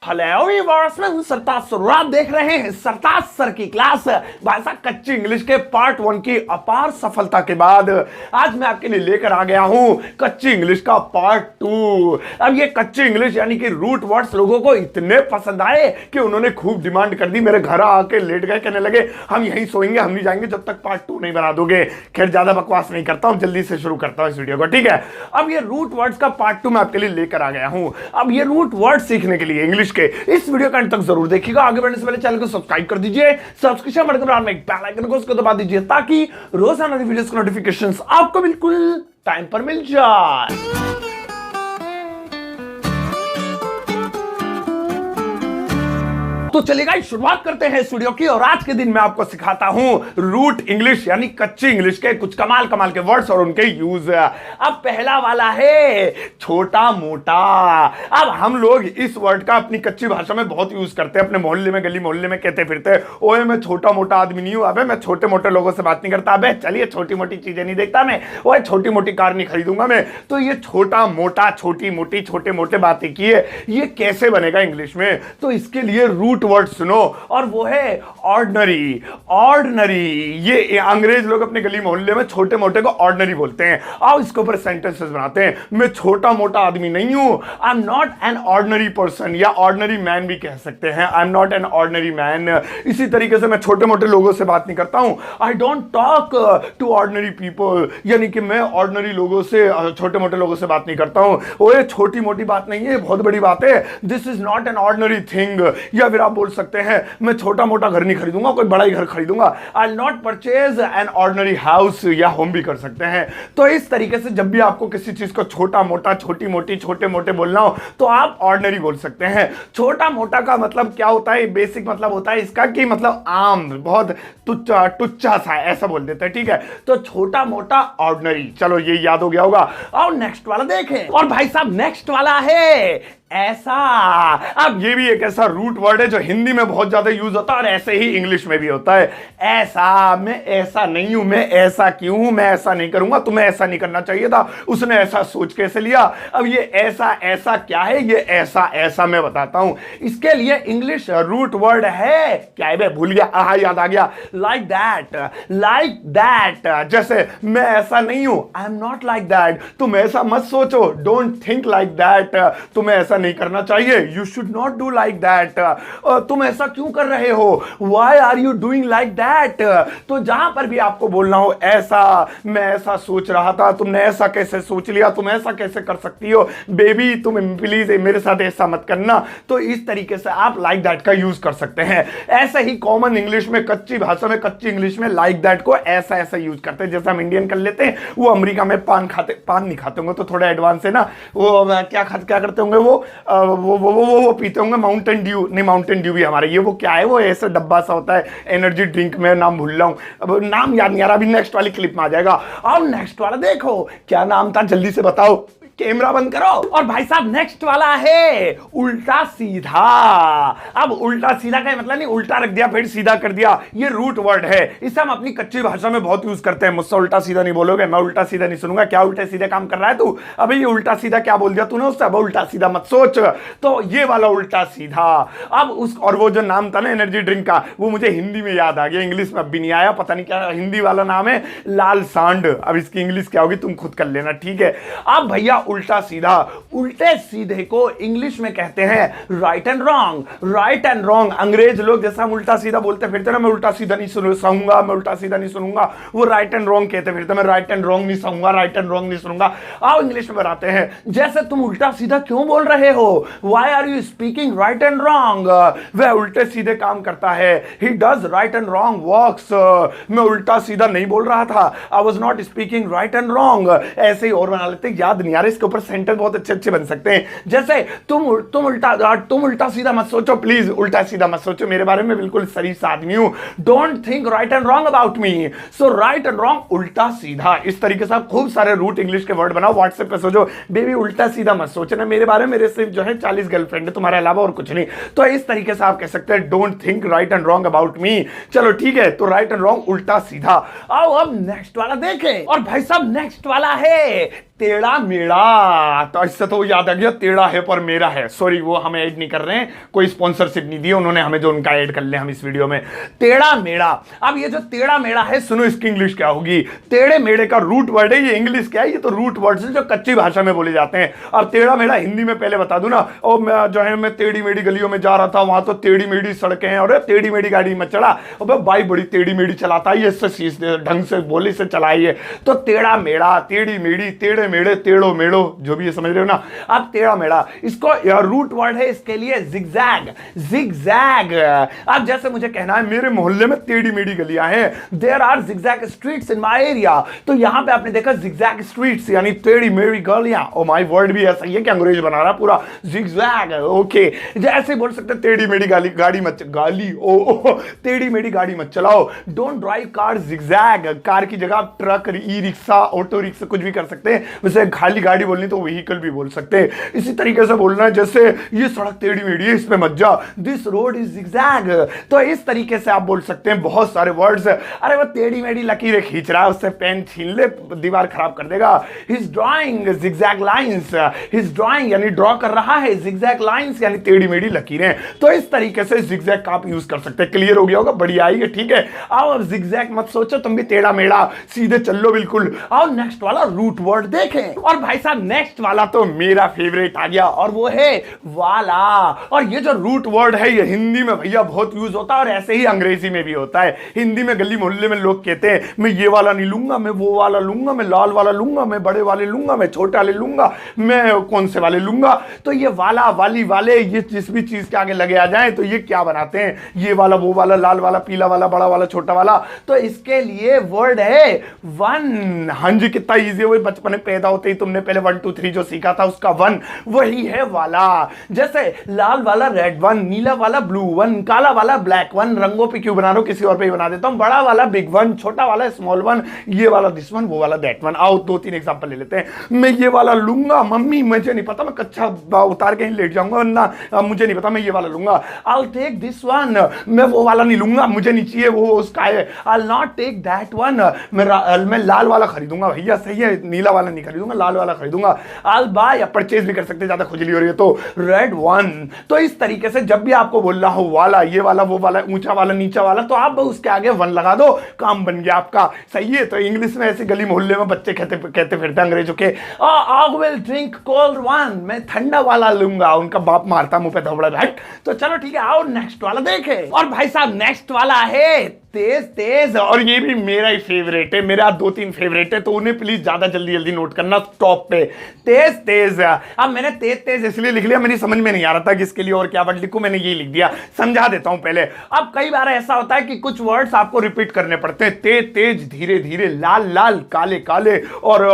Hello viewers, मैं हूं सरताज sir. आप देख रहे हैं सरताज सर की क्लास। भाई साहब, कच्ची इंग्लिश के पार्ट 1 की अपार सफलता के बाद आज मैं आपके लिए लेकर आ गया हूं कच्ची इंग्लिश का पार्ट 2। अब ये कच्ची इंग्लिश यानी कि रूट वर्ड्स लोगों को इतने पसंद आए कि उन्होंने खूब डिमांड कर दी। मेरे घर आके लेट गए, कहने लगे हम यहीं सोएंगे, हम नहीं जाएंगे जब तक पार्ट 2 नहीं बना दोगे। खैर, ज्यादा बकवास नहीं करता हूं, जल्दी से शुरू करता हूं इस वीडियो को, ठीक है। अब ये रूट वर्ड्स का पार्ट 2 मैं आपके लिए लेकर आ गया हूं। अब ये रूट वर्ड सीखने के लिए इंग्लिश के इस वीडियो का अंत तक जरूर देखिएगा। आगे बढ़ने से पहले चैनल को सब्सक्राइब कर दीजिए, सब्सक्रिप्शन बटन पर बेल आइकन को उसको दबा दीजिए ताकि रोजाना वीडियोस के नोटिफिकेशंस आपको बिल्कुल टाइम पर मिल जाए। तो चलेगा, शुरुआत करते हैं इस वीडियो की। और आज के दिन मैं आपको सिखाता हूं रूट इंग्लिश यानी कच्ची इंग्लिश के कुछ कमाल कमाल के वर्ड्स और उनके यूज। अब पहला वाला है छोटा मोटा। अब हम लोग इस वर्ड का अपनी कच्ची भाषा में बहुत यूज करते हैं, अपने मोहल्ले में, गली मोहल्ले में कहते फिरते, ओए मैं छोटा मोटा आदमी नहीं हूं, अबे मैं छोटे मोटे लोगों से बात नहीं करता, अबे चलिए छोटी मोटी चीजें नहीं देखता मैं, ओए छोटी मोटी कार नहीं खरीदूंगा मैं। तो ये छोटा मोटा, छोटी मोटी, छोटे मोटे बातें की है, ये कैसे बनेगा इंग्लिश में? तो इसके लिए रूट वर्ड सुनो, और वो है ऑर्डिनरी। ऑर्डिनरी, ये अंग्रेज लोग अपने गली मोहल्ले में छोटे मोटे को ऑर्डिनरी बोलते हैं। आओ इसके ऊपर सेंटेंसेस बनाते हैं। मैं छोटा मोटा आदमी नहीं हूं, I am not an ordinary person, या ऑर्डिनरी मैन भी कह सकते हैं, I am not an ordinary man. इसी तरीके से मैं छोटे मोटे लोगों से बात नहीं करता हूं, I don't talk to ordinary people, यानी कि मैं ऑर्डिनरी लोगों से, छोटे मोटे लोगों से बात नहीं करता हूं। ओए छोटी मोटी बात नहीं है, बहुत बड़ी बात है, this is not an ordinary thing. या फिर आप बोल सकते हैं मैं छोटा मोटा घर नहीं खरीदूंगा, कोई बड़ा ही घर खरीदूंगा, I will not purchase an ordinary house, या होम भी कर सकते हैं। तो इस तरीके से जब भी आपको किसी चीज को छोटा मोटा, छोटी मोटी, छोटे मोटे बोलना हो तो आप ऑर्डिनरी बोल सकते हैं। छोटा मोटा का मतलब क्या होता है? बेसिक मतलब होता है इसका कि मतलब आम, बहुत तुच्चा टुच्चा सा, ऐसा बोल देते हैं, ठीक है। तो छोटा मोटा ऑर्डिनरी, चलो ये याद हो गया होगा। और नेक्स्ट वाला देखें, और भाई साहब नेक्स्ट वाला है ऐसा। अब ये भी एक ऐसा रूट वर्ड है जो हिंदी में बहुत ज्यादा यूज होता है और ऐसे ही इंग्लिश में भी होता है। ऐसा, मैं ऐसा नहीं हूं, मैं ऐसा क्यों हूं, मैं ऐसा नहीं करूंगा, तुम्हें ऐसा नहीं करना चाहिए था, उसने ऐसा सोच कैसे लिया। अब ये ऐसा ऐसा क्या है? ये ऐसा ऐसा मैं बताता हूं। इसके लिए इंग्लिश रूट वर्ड है क्या है? भूल गया, आहा याद आ गया, लाइक दैट। लाइक दैट, जैसे मैं ऐसा नहीं हूं, I am not like that, तुम ऐसा मत सोचो, डोंट थिंक लाइक दैट, तुम्हें ऐसा नहीं करना चाहिए, you should not do like that. तुम ऐसा क्यों कर रहे हो, why are you doing like that. तो जहां पर भी आपको बोलना हो ऐसा, मैं ऐसा सोच रहा था, तुमने ऐसा कैसे सोच लिया, तुम ऐसा कैसे कर सकती हो, बेबी तुम प्लीज मेरे साथ ऐसा मत करना, तो इस तरीके से आप लाइक दैट का यूज कर सकते हैं। ऐसे ही कॉमन इंग्लिश में, कच्ची भाषा में, कच्ची इंग्लिश में लाइक दैट को ऐसा ऐसा यूज करते हैं। जैसे हम इंडियन कर लेते हैं, वो अमेरिका में पान खाते, पान नहीं खाते होंगे तो थोड़ा एडवांस है ना, वो क्या करते होंगे, वो पीते होंगे माउंटेन ड्यू, नहीं माउंटेन ड्यू भी हमारे, ये वो क्या है, वो ऐसा डब्बा सा होता है एनर्जी ड्रिंक में, नाम भूल रहा हूं, अब नाम याद नहीं आ रहा, अभी नेक्स्ट वाली क्लिप में आ जाएगा। और नेक्स्ट वाला देखो, क्या नाम था जल्दी से बताओ, कैमरा बंद करो। और भाई साहब नेक्स्ट वाला है उल्टा सीधा। अब उल्टा सीधा का मतलब नहीं उल्टा रख दिया फिर सीधा कर दिया, ये रूट वर्ड है, इसे हम अपनी कच्ची भाषा में बहुत यूज करते हैं। मुझसे उल्टा सीधा नहीं बोलोगे, मैं उल्टा सीधा नहीं सुनूंगा, क्या उल्टे सीधे काम कर रहा है तू, अबे ये उल्टा सीधा क्या बोल दिया तूने उससे, अब उल्टा सीधा मत सोच। तो ये वाला उल्टा सीधा। अब उस, और वो जो नाम था ना एनर्जी ड्रिंक का, वो मुझे हिंदी में याद आ गया, इंग्लिश में अब भी नहीं आया, पता नहीं क्या हिंदी वाला नाम है, लाल सांड। अब इसकी इंग्लिश क्या होगी तुम खुद कर लेना, ठीक है। अब भैया उल्टा सीधा, उल्टे सीधे को इंग्लिश में कहते हैं right and wrong. Right and wrong, अंग्रेज लोग जैसा हम उल्टा सीधा बोलते फिरते ना, मैं उल्टा सीधा नहीं सहूंगा, मैं उल्टा सीधा नहीं सुनूंगा, वो राइट एंड रॉन्ग कहते फिरते, मैं राइट एंड रॉन्ग नहीं सहूंगा, राइट एंड रॉन्ग नहीं सुनूंगा। आओ इंग्लिश में बनाते हैं, जैसे तुम उल्टा सीधा क्यों बोल रहे हो, why are you speaking right and wrong, वह उल्टे सीधे काम करता है, he does right and wrong works, मैं उल्टा सीधा नहीं बोल रहा था, I was not speaking right and wrong. ऐसे ही और बना लेते, याद नहीं आ रहा, इसके ऊपर सेंटेंस बहुत अच्छे अच्छे बन सकते हैं। जैसे तुम उल्टा सीधा मत सोचो, प्लीज उल्टा सीधा मत सोचो मेरे बारे में, बिल्कुल शरीफ आदमी हूं, don't think right and wrong about me, so right and wrong उल्टा सीधा। इस तरीके से आप खूब सारे रूट इंग्लिश के वर्ड बनाओ, व्हाट्सएप पे सोचो, बेबी उल्टा सीधा मत सोचना मेरे बारे में, मेरे सिर्फ जो है 40 गर्लफ्रेंड है तुम्हारे अलावा और कुछ नहीं। तो इस तरीके से आप कह सकते हैं don't think right and wrong about me. चलो ठीक है, तो राइट एंड रॉन्ग उल्टा सीधा। आओ अब नेक्स्ट वाला देखें, और भाई साहब नेक्स्ट वाला है टेढ़ा मेढ़ा। तो इससे तो याद आ गया, टेढ़ा है पर मेरा है। सॉरी, वो हमें ऐड नहीं कर रहे हैं, कोई स्पॉन्सरशिप नहीं दी उन्होंने हमें जो उनका ऐड कर ले हम इस वीडियो में। टेढ़ा मेढ़ा। अब ये जो टेढ़ा मेढ़ा है, सुनो इसकी इंग्लिश क्या होगी। टेढ़े मेढ़े का रूट वर्ड है, ये इंग्लिश क्या है, ये तो रूट वर्ड है जो कच्ची भाषा में बोले जाते हैं। अब टेढ़ा मेढ़ा हिंदी में पहले बता दूं ना, और मैं जो है मैं टेढ़ी मेढ़ी गलियों में जा रहा था, वहां तो टेढ़ी मेढ़ी सड़कें हैं, और टेढ़ी मेढ़ी गाड़ी में चढ़ा, और भाई बड़ी टेढ़ी मेढ़ी चलाता है, इससे सीधे ढंग से बोली से चलाइए। तो टेढ़ा मेढ़ा, टेढ़ी मेढ़ी, टेढ़े मेढ़े, टेढ़ो मेढ़ो, जो भी ये समझ रहे हो ना। अब टेढ़ा मेढ़ा, इसको रूट वर्ड है इसके लिए जिगजैग। जिगजैग। अब जैसे मुझे कहना है मेरे मोहल्ले में टेढ़ी मेढ़ी गलियां हैं, there are zigzag streets in my area. तो यहां पे आपने देखा जिगजैग स्ट्रीट्स यानी टेढ़ी मेढ़ी गलियां। ओ माय वर्ड भी ऐसा ही है कि अंग्रेज बना रहा पूरा, जिगजैग। ओके, जैसे बोल सकते टेढ़ी मेढ़ी गाड़ी मत गाली ओ टेढ़ी मेढ़ी गाड़ी मत चलाओ। Don't drive car zigzag. Car की जगह आप truck, e rickshaw, auto rickshaw कुछ भी कर सकते हैं। वैसे खाली गाड़ी बोलनी तो व्हीकल भी बोल सकते हैं। इसी तरीके से बोलना है जैसे ये सड़क टेढ़ी मेढ़ी है, इस पे मत जा, दिस रोड इज जिगजैग। तो इस तरीके से आप बोल सकते हैं बहुत सारे वर्ड्स। अरे वो टेढ़ी मेढ़ी लकीरें खींच रहा है, उससे पेन छीन ले, दीवार खराब कर देगा। His drawing zigzag lines. His drawing यानी ड्रॉ कर रहा है, जिगजैग लाइंस यानी टेढ़ी मेढ़ी लकीरें। तो इस तरीके से जिगजैग का आप यूज कर सकते हैं। क्लियर हो गया होगा, बढ़िया आई है, ठीक है। आओ अब जिगजैग मत सोचो तुम भी टेढ़ा मेढ़ा, सीधे चल लो बिल्कुल। आओ नेक्स्ट वाला रूट वर्ड देखें। और भाई साहब नेक्स्ट वाला तो मेरा फेवरेट आ गया, और वो है वाला। और ये जो रूट वर्ड है ये हिंदी में भैया बहुत यूज होता है, और ऐसे ही अंग्रेजी में भी होता है। हिंदी में गली मोहल्ले में लोग कहते हैं मैं ये वाला नहीं लूंगा, मैं वो वाला लूंगा, मैं लाल वाला लूंगा, मैं बड़े वाले लूंगा, मैं छोटे वाले लूंगा, मैं कौन से वाले लूंगा। तो ये वाला, वाली, वाले, ये जिस भी चीज के आगे लगे आ जाए तो ये क्या बनाते हैं, ये वाला, वो वाला, लाल वाला, पीला वाला, बड़ा वाला, छोटा वाला। तो इसके लिए वर्ड है वन। हाँ जी, कितना इजी है। वो बचपन में पैदा होते ही तुमने पहले 1 2 3 जो सीखा था उसका वन, वही है वाला। जैसे लाल वाला रेड वन, नीला वाला ब्लू वन, काला वाला ब्लैक वन। रंगों पे क्यों बना रहा हूं, किसी और पे ही बना देता हूं। बड़ा वाला बिग वन, छोटा वाला स्मॉल वन, ये वाला दिस वन, वो वाला दैट वन। आओ 2-3 एग्जांपल ले लेते हैं। मैं ये वाला लूंगा, मम्मी मुझे नहीं पता, मैं कच्चा उतार के ही लेट जाऊंगा, वरना मुझे नहीं पता, मैं ये वाला लूंगा। I will take this one. मैं वो वाला नहीं लूंगा, मुझे नहीं चाहिए, वो उसका है। I will not take that one. मैं लाल वाला खरीदूंगा भैया, सही है, नीला वाला नहीं खरीदूंगा, लाल वाला खरीदूंगा। आई विल बाय, या परचेज भी कर सकते हैं, ज्यादा खुजली हो रही है तो रेड वन। तो इस तरीके से जब भी आपको बोलना हो वाला, ये वाला, वो वाला, ऊंचा वाला, नीचा वाला, तो आप उसके आगे वन लगा दो, काम बन गया आपका। सही है। तो इंग्लिश में ऐसे गली मोहल्ले में बच्चे कहते फिरते अंग्रेजों के, I will drink cold one. मैं ठंडा वाला लूंगा, उनका बाप मारता मुंह पे धबड़ा बैठ। तो चलो ठीक है, आओ नेक्स्ट वाला देखें। और भाई साहब नेक्स्ट वाला है तेज तेज। और ये भी मेरा ही फेवरेट है, मेरा 2-3 फेवरेट है, तो उन्हें प्लीज ज्यादा जल्दी जल्दी नोट करना टॉप पे। तेज तेज। अब मैंने तेज तेज इसलिए लिख लिया, मेरी समझ में नहीं आ रहा था कि इसके लिए और क्या वर्ड लिखूं, मैंने ये लिख दिया। समझा देता हूं पहले। अब कई बार ऐसा होता है कि कुछ वर्ड्स आपको रिपीट करने पड़ते हैं। तेज तेज, धीरे धीरे, लाल लाल, काले काले, और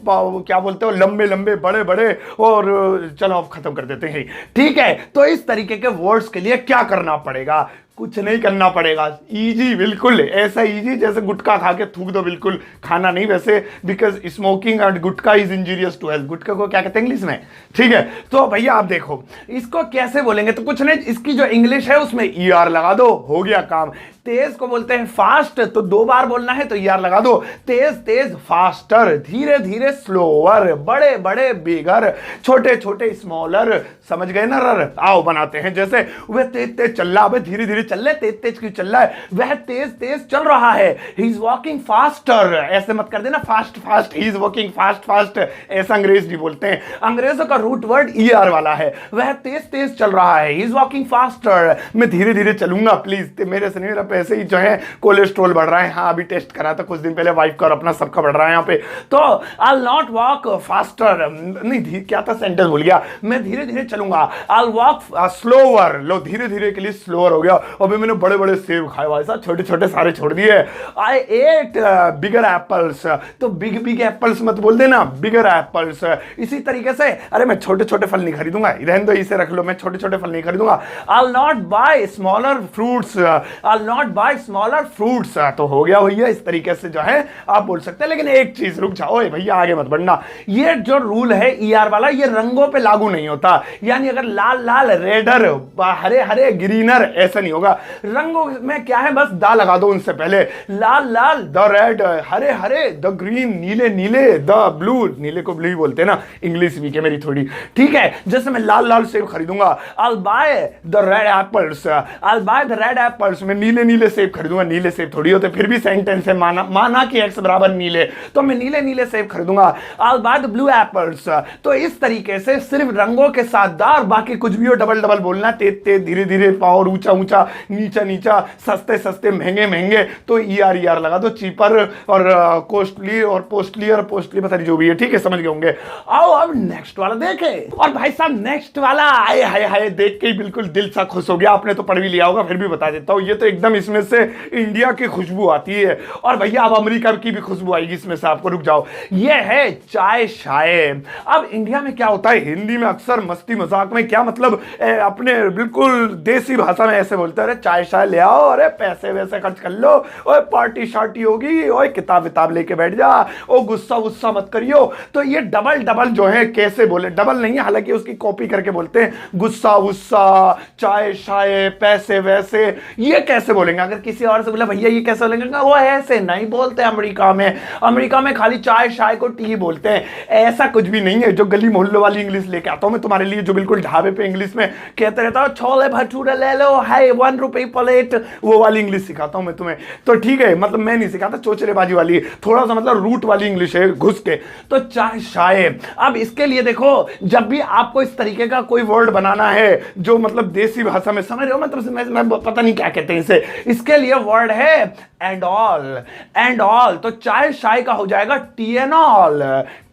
क्या बोलते हो, लंबे लंबे, बड़े बड़े। और चलो अब खत्म कर देते हैं, ठीक है। तो इस तरीके के वर्ड्स के लिए क्या करना पड़ेगा, कुछ नहीं करना पड़ेगा, इजी, बिल्कुल ऐसा इजी जैसे गुटखा खा के थूक दो। बिल्कुल खाना नहीं वैसे, because smoking and gutkha is injurious to health. Gutkha को क्या कहते हैं इंग्लिश में, ठीक है। तो भैया आप देखो इसको कैसे बोलेंगे, तो कुछ नहीं, इसकी जो इंग्लिश है उसमें ER लगा दो, हो गया काम। तेज को बोलते हैं फास्ट, तो 2 बार बोलना है तो ER लगा दो। तेज तेज फास्टर, धीरे धीरे स्लोअर, बड़े बड़े बिगर, छोटे छोटे स्मॉलर। समझ गए ना रर। आओ बनाते हैं। जैसे वह तेज तेज चल रहा है, धीरे धीरे चल रहे, तेज तेज क्यों चल रहा है, वह तेज तेज चल रहा है। He is walking faster. ऐसे मत कर देना fast fast, he is walking fast fast, ऐसा अंग्रेज नहीं बोलते हैं। अंग्रेजों का रूट वर्ड ER वाला है। वह तेज तेज चल रहा है, ही इज वॉकिंग फास्टर। मैं धीरे धीरे चलूंगा, प्लीज मेरे से नहीं, मेरा पैसे ही जो है कोलेस्ट्रॉल बढ़ रहा है। हाँ अभी टेस्ट करा था कुछ दिन पहले, वाइफ का और अपना सबका बढ़ रहा है यहाँ पे। तो आई विल नॉट वॉक फास्टर, नहीं क्या था सेंटेंस भूल गया, मैं धीरे धीरे चलूंगा। आई विल वॉक स्लोअर, लो धीरे धीरे के लिए स्लोअर हो गया। अभी मैंने बड़े बड़े सेब खाए भाई साहब, छोटे छोटे सारे छोड़ दिए। आई एट बिगर एप्पल्स, तो बिग बिग एप्पल्स मत बोल देना, बिगर एप्पल्स। इसी तरीके से अरे मैं छोटे छोटे फल नहीं खरीदूंगा, रहने दो, इसे रख लो, मैं छोटे छोटे फल नहीं खरीदूंगा। I will not buy smaller fruits, I will not buy smaller fruits. तो हो गया भैया, इस तरीके से जो है आप बोल सकते हैं। लेकिन एक चीज, रुक जाओ भैया आगे मत बढ़ना, ये जो रूल है ER वाला, ये रंगों पे लागू नहीं होता। यानी अगर लाल लाल, रेडर, हरे हरे, ग्रीनर, ऐसा नहीं होगा। होगा। रंगों में क्या है, बस दा लगा दो उनसे पहले। लाल लाल द रेड, हरे हरे द ग्रीन, नीले नीले द ब्लू, नीले को ब्लू ही बोलते हैं ना, इंग्लिश वीक है मेरी थोड़ी, ठीक है। जैसे मैं लाल लाल सेब खरीदूंगा, I'll buy the red apples, I'll buy the red apples, मैं नीले नीले सेब खरीदूंगा। नीले सेब थोड़ी होते, फिर भी सेंटेंस है, माना कि x बराबर नीले, तो मैं नीले नीले सेब खरीदूंगा। I'll buy the blue apples। तो इस तरीके से सिर्फ रंगों के साथ दा, और बाकी कुछ भी हो डबल डबल बोलना, तेज तेज, धीरे धीरे, पावर ऊंचा ऊंचा, नीचा नीचा, सस्ते सस्ते, महंगे महंगे, तो ER लगा दो, चीपर और कॉस्टली और पोस्टली और पोस्टली, पता नहीं जो भी है, ठीक है, समझ गए होंगे। आओ अब नेक्स्ट वाला देखें। और भाई साहब नेक्स्ट वाला, आए हाय हाय, देख के ही बिल्कुल दिल सा खुश हो गया। आपने तो पढ़ भी लिया होगा, फिर भी बता देता हूं, ये तो एकदम इसमें से इंडिया की खुशबू आती है, और भैया अब अमेरिका की भी खुशबू आएगी इसमें से, आपको रुक जाओ। ये है चाय शाय। अब इंडिया में क्या होता है, हिंदी में अक्सर मस्ती मजाक में क्या मतलब अपने बिल्कुल देसी भाषा में ऐसे बोलते हैं, अरे चाय शाय ले आओ, अरे पैसे वैसे खर्च कर लो, ओए पार्टी शार्टी होगी, ओए किताब विताब लेके बैठ जा, ओ गुस्सा गुस्सा मत करियो। तो ये डबल डबल जो है कैसे बोले, डबल नहीं है, हालांकि उसकी कॉपी करके बोलते हैं, गुस्सा गुस्सा, चाय शाय, पैसे वैसे, ये कैसे बोलेंगे। अगर किसी और से बोला भैया ये कैसे बोलेंगे, वो ऐसे नहीं बोलते अमेरिका में, अमेरिका में खाली चाय शाय को टी बोलते हैं। ऐसा कुछ भी नहीं है, जो गली मोहल्ले वाली इंग्लिश लेके आता हूं मैं तुम्हारे लिए, जो बिल्कुल ढाबे पे इंग्लिश में कहते रहता हूं, छोले भटूरे ले लो, है 1 रुपए प्लेट, वो वाली इंग्लिश सिखाता हूं मैं तुम्हें। तो ठीक है, मतलब मैं नहीं सिखाता, चोचलेबाजी वाली, थोड़ा सा मतलब रूट वाली इंग्लिश है, घुस के। तो चाय शाय, अब इसके लिए देखो, जब भी आपको इस तरीके का कोई वर्ड बनाना है जो मतलब देसी भाषा में, समझ रहे हो, मतलब मैं पता नहीं क्या कहते हैं इसे, इसके लिए वर्ड है एंड ऑल। एंड ऑल, तो चाय शाय का हो जाएगा T and all,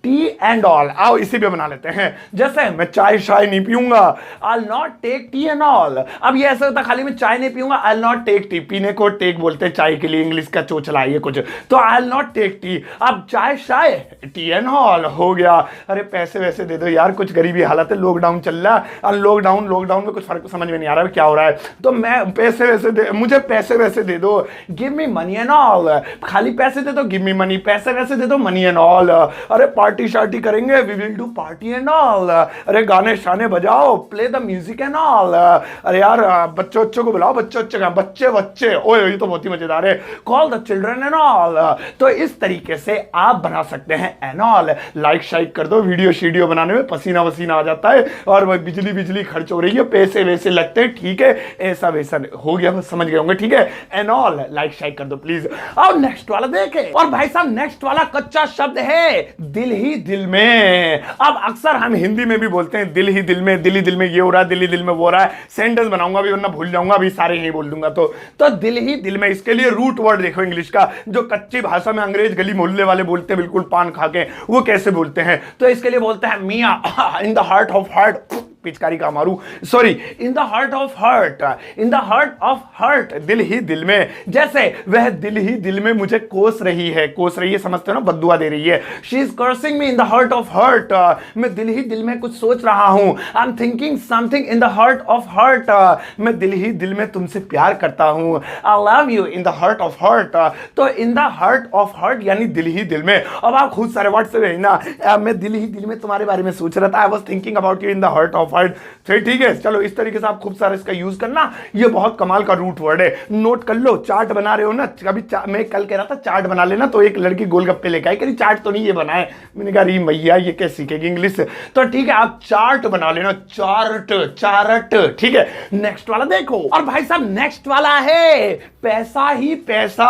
T and all. आओ इसी पे बना लेते हैं, जैसे मैं चाय शाय नहीं पीऊंगा, I'll not take tea and all। अब ये ऐसा होता, खाली मैं चाय नहीं पीऊंगा, I'll not take tea, पीने को टेक बोलते हैं चाय के लिए, इंग्लिश का चोचला है ये कुछ, तो I'll not take tea। अब चाय शाय, टी एंड ऑल हो गया। अरे पैसे वैसे दे दो यार, कुछ गरीबी हालत है, लॉकडाउन चल रहा है, लॉकडाउन में कुछ फर्क समझ में नहीं आ रहा है क्या हो रहा है, तो मैं पैसे वैसे दे, मुझे पैसे वैसे दे दो, give me money and all. खाली पैसे दे दो, गिव मी मनी, पैसे वैसे दे दो, मनी एंड ऑल। अरे पार्टी शार्टी करेंगे, we will do party and all. अरे गाने शाने बजाओ, play the music and all. अरे यार बच्चों को बुलाओ, बच्चे, ओए ये तो बहुत ही मजेदार है, call the children and all. तो इस तरीके से आप बना सकते हैं एंड ऑल। लाइक शाइक कर दो, वीडियो शीडियो बनाने में पसीना वसीना आ जाता है, और वह बिजली खर्च हो रही है, पैसे वैसे लगते हैं, ठीक है, ऐसा वैसा हो गया, बस समझ गए होंगे, ठीक है, एंड ऑल। लाइक शाइक कर दो प्लीज। अब नेक्स्ट वाला देखें। और भाई साहब नेक्स्ट वाला कच्चा शब्द है दिल ही दिल में। अब अक्सर हम हिंदी में भी बोलते हैं दिल ही दिल में, दिल ही दिल में ये हो रहा है, दिल ही दिल में वो हो रहा है। सेंटेंस बनाऊंगा भी वरना भूल जाऊंगा, अभी सारे यही बोल दूंगा। तो दिल ही दिल में, इसके लिए रूट वर्ड देखो इंग्लिश का, जो कच्ची भाषा में अंग्रेज गली मोहल्ले वाले बोलते हैं बिल्कुल पान खा के, वो कैसे बोलते हैं। तो इसके लिए बोलते हैं मियां in the heart of heart, पिचकारी का मारू, sorry, in the heart of heart, in the heart of heart, दिल ही दिल में। जैसे वह दिल ही दिल में मुझे कोस रही है समझते हो ना, बद्दुआ दे रही है। She is cursing me in the heart of heart, मैं दिल ही दिल में कुछ सोच रहा हूं। I am thinking something in the heart of heart, मैं दिल ही दिल में तुमसे प्यार करता हूं। I love you in the heart of heart. तो in the heart of heart यानी दिल ही दिल में। अब आप खुद सारे वर्ड से भेजना, मैं दिल ही दिल में तुम्हारे बारे में सोच रहा था, I was thinking about you in the heart of heart. ठीक है, चलो इस तरीके से आप खूब सारा इसका यूज करना, ये बहुत कमाल का रूट वर्ड है, नोट कर लो। चाट बना रहे हो ना, कभी मैं कल कह रहा था चाट बना लेना, तो एक लड़की गोलगप्पे लेके आई, कह चाट तो नहीं ये बनाए, मैंने कहा री मैया ये कैसे सीखेगी इंग्लिश। तो ठीक है, आप चार्ट बना लेना, चारट, ठीक है। नेक्स्ट वाला देखो। और भाई साहब नेक्स्ट वाला है पैसा ही पैसा।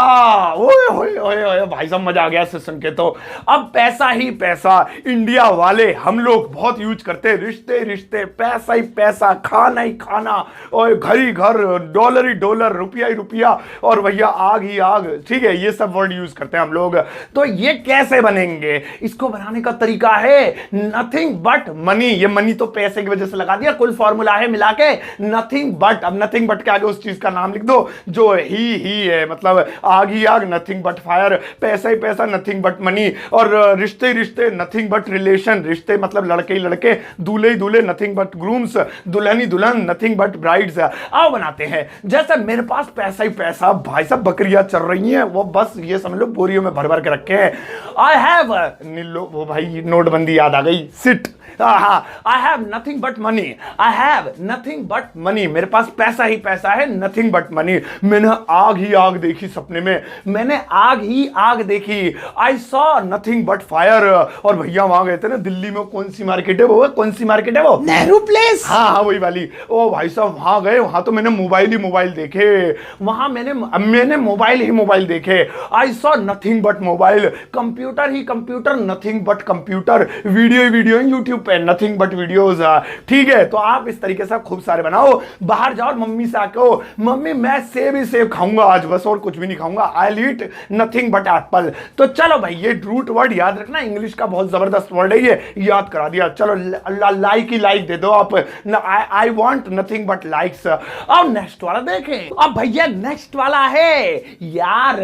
ओए भाई साहब मजा आ गया से सुन के। तो अब पैसा ही पैसा, इंडिया वाले हम लोग बहुत यूज करते हैं, रिश्ते, पैसा ही पैसा, खाना ही खाना, और घर ही घर, डॉलर ही डॉलर, रुपया ही रुपया, और भैया आग ही आग, ठीक है, ये सब वर्ड यूज करते हैं हम लोग। तो ये कैसे बनेंगे, इसको बनाने का तरीका है नथिंग बट मनी। ये मनी तो पैसे की वजह से लगा दिया, कुल फॉर्मूला है मिला के नथिंग बट। अब नथिंग बट के आगे उस चीज का नाम लिख दो जो ही है, मतलब आग ही आग, नथिंग बट फायर, पैसा ही पैसा, नथिंग बट मनी, और रिश्ते ही रिश्ते, नथिंग बट रिलेशन, रिश्ते मतलब लड़के ही लड़के, दूल्हे ही दूल्हे, नथिंग बट ग्रूम्स, दुल्हन ही दुल्हन, नथिंग बट ब्राइड्स। आओ बनाते हैं। जैसे मेरे पास पैसा ही पैसा, भाई साहब बकरियां चल रही हैं, वो बस ये समझ लो बोरियों में भर भर के रखे हैं। आई हैव, नीलो वो भाई नोटबंदी याद आ गई, shit. I have nothing but money, I have nothing but money, मेरे पास पैसा ही पैसा है, नथिंग बट मनी। मैंने आग ही आग देखी सपने में, मैंने आग ही आग देखी। I saw nothing but fire. और भैया वहां गए थे ना दिल्ली में, कौन सी मार्केट है वो, कौन सी मार्केट है वो, नेहरू प्लेस। हाँ वही वाली। ओ भाई साहब वहां गए, वहां तो मैंने मोबाइल ही मोबाइल देखे, वहां मैंने मोबाइल ही मोबाइल देखे। I saw nothing but mobile, computer he computer, nothing but computer, video he video, YouTube पे नथिंग बट वीडियोस। ठीक है, तो आप इस तरीके से खूब सारे बनाओ। बाहर जाओ मम्मी से आके, मम्मी मैं सेब ही सेब खाऊंगा आज, बस और कुछ भी नहीं खाऊंगा, आई ईट नथिंग बट एप्पल। तो चलो भाई ये रूट वर्ड याद रखना, इंग्लिश का बहुत जबरदस्त वर्ड है ये, याद करा दिया। चलो लाइक ही लाइक दे दो आप, I want nothing but likes. अब नेक्स्ट वाला देखें। अब भैया नेक्स्ट वाला है यार,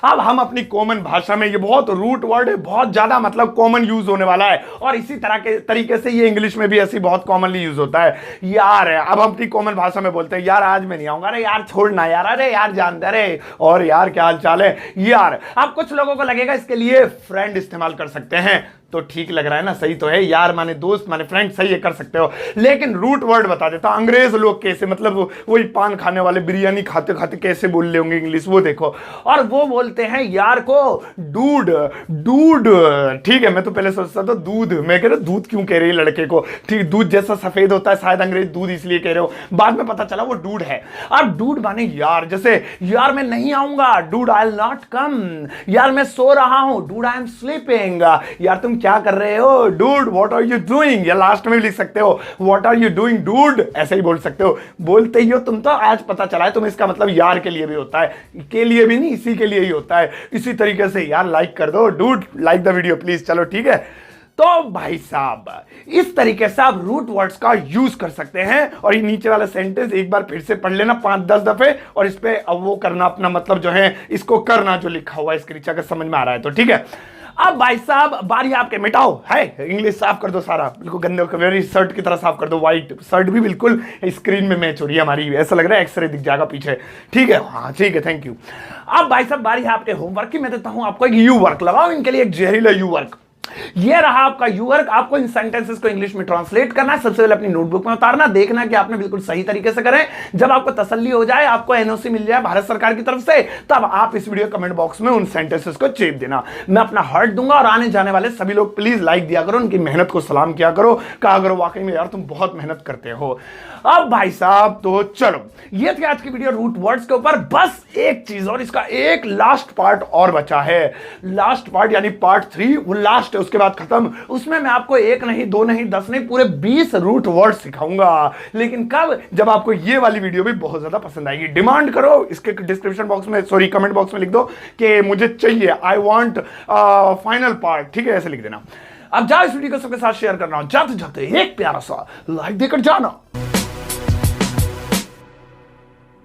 अब हम अपनी कॉमन भाषा में, ये बहुत रूट वर्ड है, बहुत ज्यादा मतलब कॉमन यूज होने वाला है, और इसी तरह के तरीके से ये इंग्लिश में भी ऐसी बहुत कॉमनली यूज होता है यार। अब हम अपनी कॉमन भाषा में बोलते हैं यार आज मैं नहीं आऊंगा, अरे यार छोड़ना यार, अरे यार जानते रहे, और यार क्या हाल चाल है यार। अब कुछ लोगों को लगेगा इसके लिए फ्रेंड इस्तेमाल कर सकते हैं, तो ठीक लग रहा है ना, सही तो है यार, माने दोस्त माने फ्रेंड, सही है कर सकते हो। लेकिन रूट वर्ड बता देता, अंग्रेज लोग कैसे, मतलब वही पान खाने वाले बिरयानी खाते खाते कैसे बोल ले होंगे इंग्लिश, वो देखो। और वो बोलते हैं यार को डूड, डूड। ठीक है, मैं तो पहले सोचता था दूध, मैं कह रहा दूध क्यों कह रही है लड़के को, ठीक दूध जैसा सफेद होता है, शायद अंग्रेज दूध इसलिए कह रहे हो, बाद में पता चला वो डूड है। अब डूड माने यार, जैसे यार मैं नहीं आऊंगा, dude I will not come, यार मैं सो रहा हूं, डूड आई एम स्लीपिंग, यार तुम क्या कर रहे हो, dude what are you doing, या लास्ट में भी लिख सकते हो what are you doing dude, ऐसे ही बोल सकते हो। बोलते ही हो तुम, तो आज पता चला है तुम, इसका मतलब यार के लिए भी होता है, के लिए भी नहीं, इसी के लिए ही होता है। इसी तरीके से यार लाइक कर दो, dude like the video please. चलो ठीक है, तो भाई साहब इस तरीके से आप रूट वर्ड्स का यूज कर सकते हैं। और ये नीचे वाला सेंटेंस एक बार फिर से पढ़ लेना 5-10 दफे, और इस पे अब वो करना अपना मतलब जो है, इसको करना जो लिखा हुआ है इसके नीचे, अगर समझ में आ रहा है तो ठीक है। अब भाई साहब बारी आपके, मिटाओ है इंग्लिश, साफ कर दो सारा, बिल्कुल गंदे मेरी शर्ट की तरह साफ कर दो, व्हाइट शर्ट भी बिल्कुल स्क्रीन में मैच हो रही है हमारी, ऐसा लग रहा है एक्सरे दिख जाएगा पीछे। ठीक है, हाँ ठीक है, थैंक यू। अब भाई साहब बारी है आपके होमवर्क की, मैं देता हूं आपको एक यू वर्क, लगाओ इनके लिए एक जहरीला यू वर्क। ये रहा आपका यू वर्क, आपको इन सेंटेंसेस को इंग्लिश में ट्रांसलेट करना है। सबसे पहले अपनी नोटबुक में उतारना, देखना कि आपने बिल्कुल सही तरीके से करें। जब आपको तसल्ली हो जाए, आपको एनओसी मिल जाए भारत सरकार की तरफ से, तब आप इस वीडियो कमेंट बॉक्स में उन सेंटेंसेस को चेप देना, मैं अपना हार्ट दूंगा। और आने जाने वाले सभी लोग प्लीज लाइक दिया करो, उनकी मेहनत को सलाम किया करो, कहा करो वाकई में यार तुम बहुत मेहनत करते हो। अब भाई साहब तो चलो, ये थी आज की वीडियो रूट वर्ड्स के ऊपर। बस एक चीज और, इसका एक लास्ट पार्ट और बचा है, लास्ट पार्ट यानी पार्ट 3, वो लास्ट है, उसके बाद खत्म। उसमें मैं आपको 1 नहीं 2 नहीं 10 नहीं पूरे 20 रूट वर्ड सिखाऊंगा। लेकिन कब, जब आपको ये वाली वीडियो भी बहुत ज्यादा पसंद आएगी। डिमांड करो, इसके डिस्क्रिप्शन बॉक्स में, सॉरी कमेंट बॉक्स में लिख दो कि मुझे चाहिए, आई वांट फाइनल पार्ट, ठीक है, ऐसे लिख देना। अब जाओ इस वीडियो को सबके साथ शेयर करना, जाते जाते एक प्यारा सा लाइक देकर जाना।